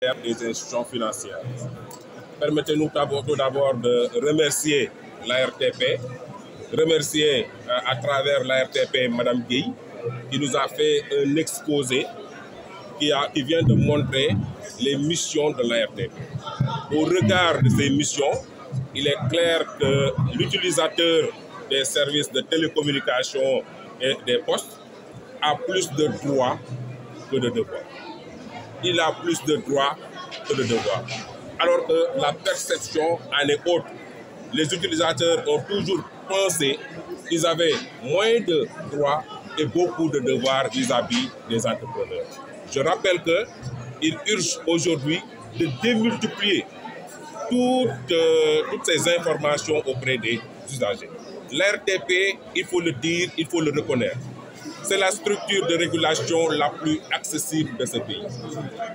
des institutions financières. Permettez-nous tout d'abord de remercier l'ARTP, remercier à travers l'ARTP Mme Gueye, qui nous a fait un exposé qui vient de montrer les missions de l'ARTP. Au regard de ces missions, il est clair que l'utilisateur des services de télécommunication et des postes a plus de droits que de devoirs. Il a plus de droits que de devoirs. Alors que la perception en est autre. Les utilisateurs ont toujours pensé qu'ils avaient moins de droits et beaucoup de devoirs vis-à-vis des entrepreneurs. Je rappelle qu'il urge aujourd'hui de démultiplier toutes ces informations auprès des usagers. L'RTP, il faut le dire, il faut le reconnaître, c'est la structure de régulation la plus accessible de ce pays.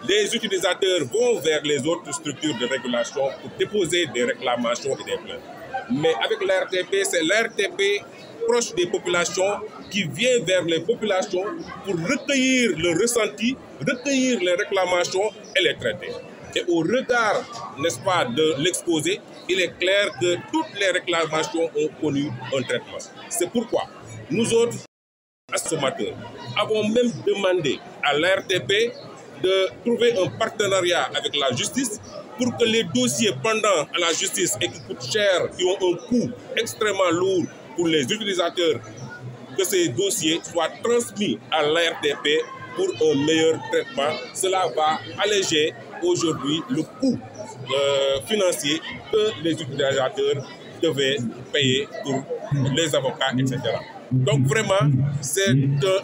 Les utilisateurs vont vers les autres structures de régulation pour déposer des réclamations et des plaintes. Mais avec l'RTP, c'est l'RTP proche des populations qui vient vers les populations pour recueillir le ressenti, recueillir les réclamations et les traiter. Et au regard, n'est-ce pas, de l'exposé, il est clair que toutes les réclamations ont connu un traitement. C'est pourquoi nous autres, consommateurs, avons même demandé à l'ARTP de trouver un partenariat avec la justice pour que les dossiers pendants à la justice et qui coûtent cher, qui ont un coût extrêmement lourd pour les utilisateurs, que ces dossiers soient transmis à l'ARTP pour un meilleur traitement. Cela va alléger aujourd'hui le coût financier que les utilisateurs devaient payer pour les avocats, etc. Donc vraiment, c'est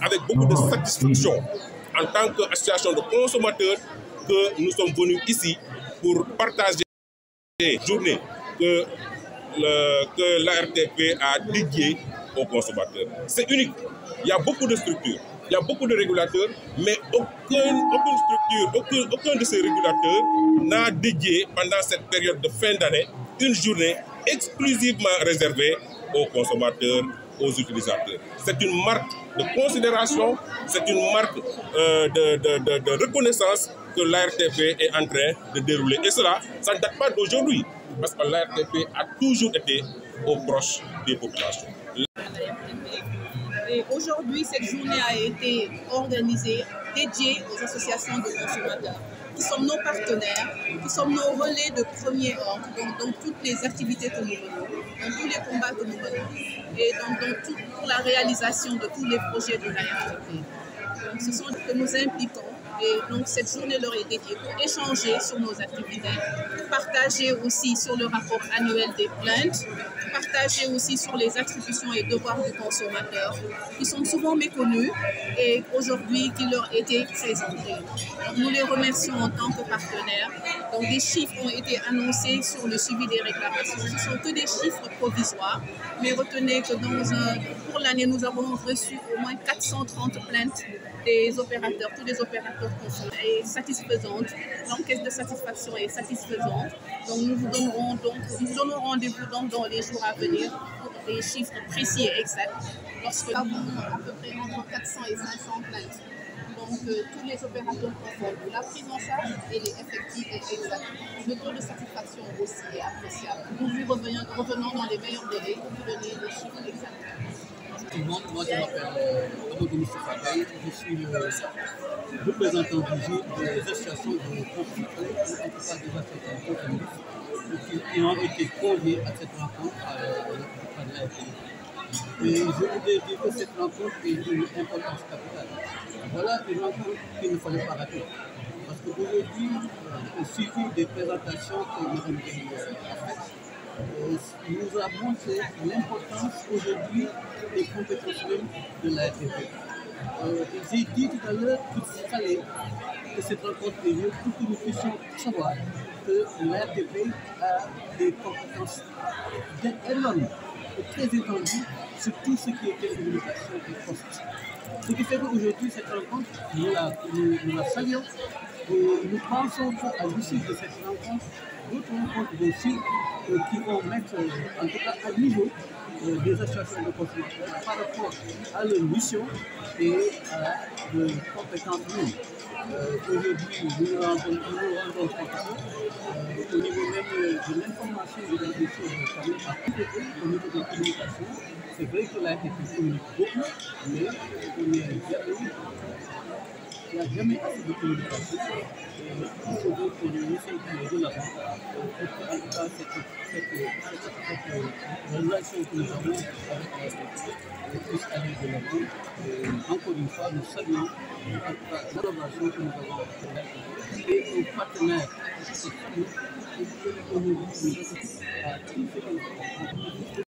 avec beaucoup de satisfaction en tant qu'association de consommateurs que nous sommes venus ici pour partager les journées que l'ARTP a dédiées aux consommateurs. C'est unique. Il y a beaucoup de structures, il y a beaucoup de régulateurs, mais aucune structure, aucun de ces régulateurs n'a dédié pendant cette période de fin d'année une journée exclusivement réservée aux consommateurs, aux utilisateurs. C'est une marque de considération, c'est une marque de reconnaissance que l'ARTP est en train de dérouler. Et cela, ça ne date pas d'aujourd'hui, parce que l'ARTP a toujours été au proche des populations. Et aujourd'hui, cette journée a été organisée, dédiée aux associations de consommateurs, qui sont nos partenaires, qui sont nos relais de premier ordre dans toutes les activités que nous menons, dans tous les combats que nous menons, et pour la réalisation de tous les projets de l'ARTP. Donc, ce sont que nous impliquons. Et donc cette journée leur est dédiée pour échanger sur nos activités, partager aussi sur le rapport annuel des plaintes, partager aussi sur les attributions et devoirs du consommateur qui sont souvent méconnus et aujourd'hui qui leur étaient présentés. Donc, nous les remercions en tant que partenaires. Donc des chiffres ont été annoncés sur le suivi des réclamations. Ce ne sont que des chiffres provisoires, mais retenez que pour l'année, nous avons reçu au moins 430 plaintes des opérateurs, tous les opérateurs est satisfaisante, l'enquête de satisfaction est satisfaisante. Donc nous vous donnons rendez-vous dans les jours à venir pour des chiffres précis et exacts. Lorsque nous avons à peu près entre 400 et 500 plaintes. Donc tous les opérateurs confondus, la prise en charge elle est effective et exacte. Le taux de satisfaction aussi est appréciable. Nous vous revenons dans les meilleurs délais pour vous donner les chiffres exacts. Tout le monde, moi je m'appelle Amadou Moustapha Gaye, je suis le représentant du jour des associations de constructeurs, en tout cas des associations de qui ont été conviées à cette rencontre par l'ARTP. Et je voudrais dire que cette rencontre est d'une importance capitale. Voilà une rencontre qu'il ne fallait pas rater. Parce qu'aujourd'hui, au suivi des présentations que Mme Gaye a faites, nous a montré l'importance aujourd'hui des compétences même de l'ARTP. J'ai dit tout à l'heure qu'il fallait que cette rencontre ait lieu pour que nous puissions savoir que l'ARTP a des compétences énormes et très étendues sur tout ce qui est télécommunication et poste. Ce qui fait qu'aujourd'hui, cette rencontre, nous la saluons et nous pensons qu'à l'issue de cette rencontre, d'autres rencontres aussi qui vont mettre en tout cas à niveau des associations de consommateurs par rapport à leur mission et à leurs compétences. Aujourd'hui, nous nous rendons compte au niveau même de l'information et de la gestion de famille, au niveau des communications, c'est vrai que là, il communique beaucoup, mais il n'y a jamais assez de communication. Il faudrait que nous essayions de l'avant pour que, en tout cas, cette relation que nous avons avec la société puisse aller de l'avant. Encore une fois, nous saluons la collaboration que nous avons avec et nos partenaires. Aujourd'hui, nous à tout ce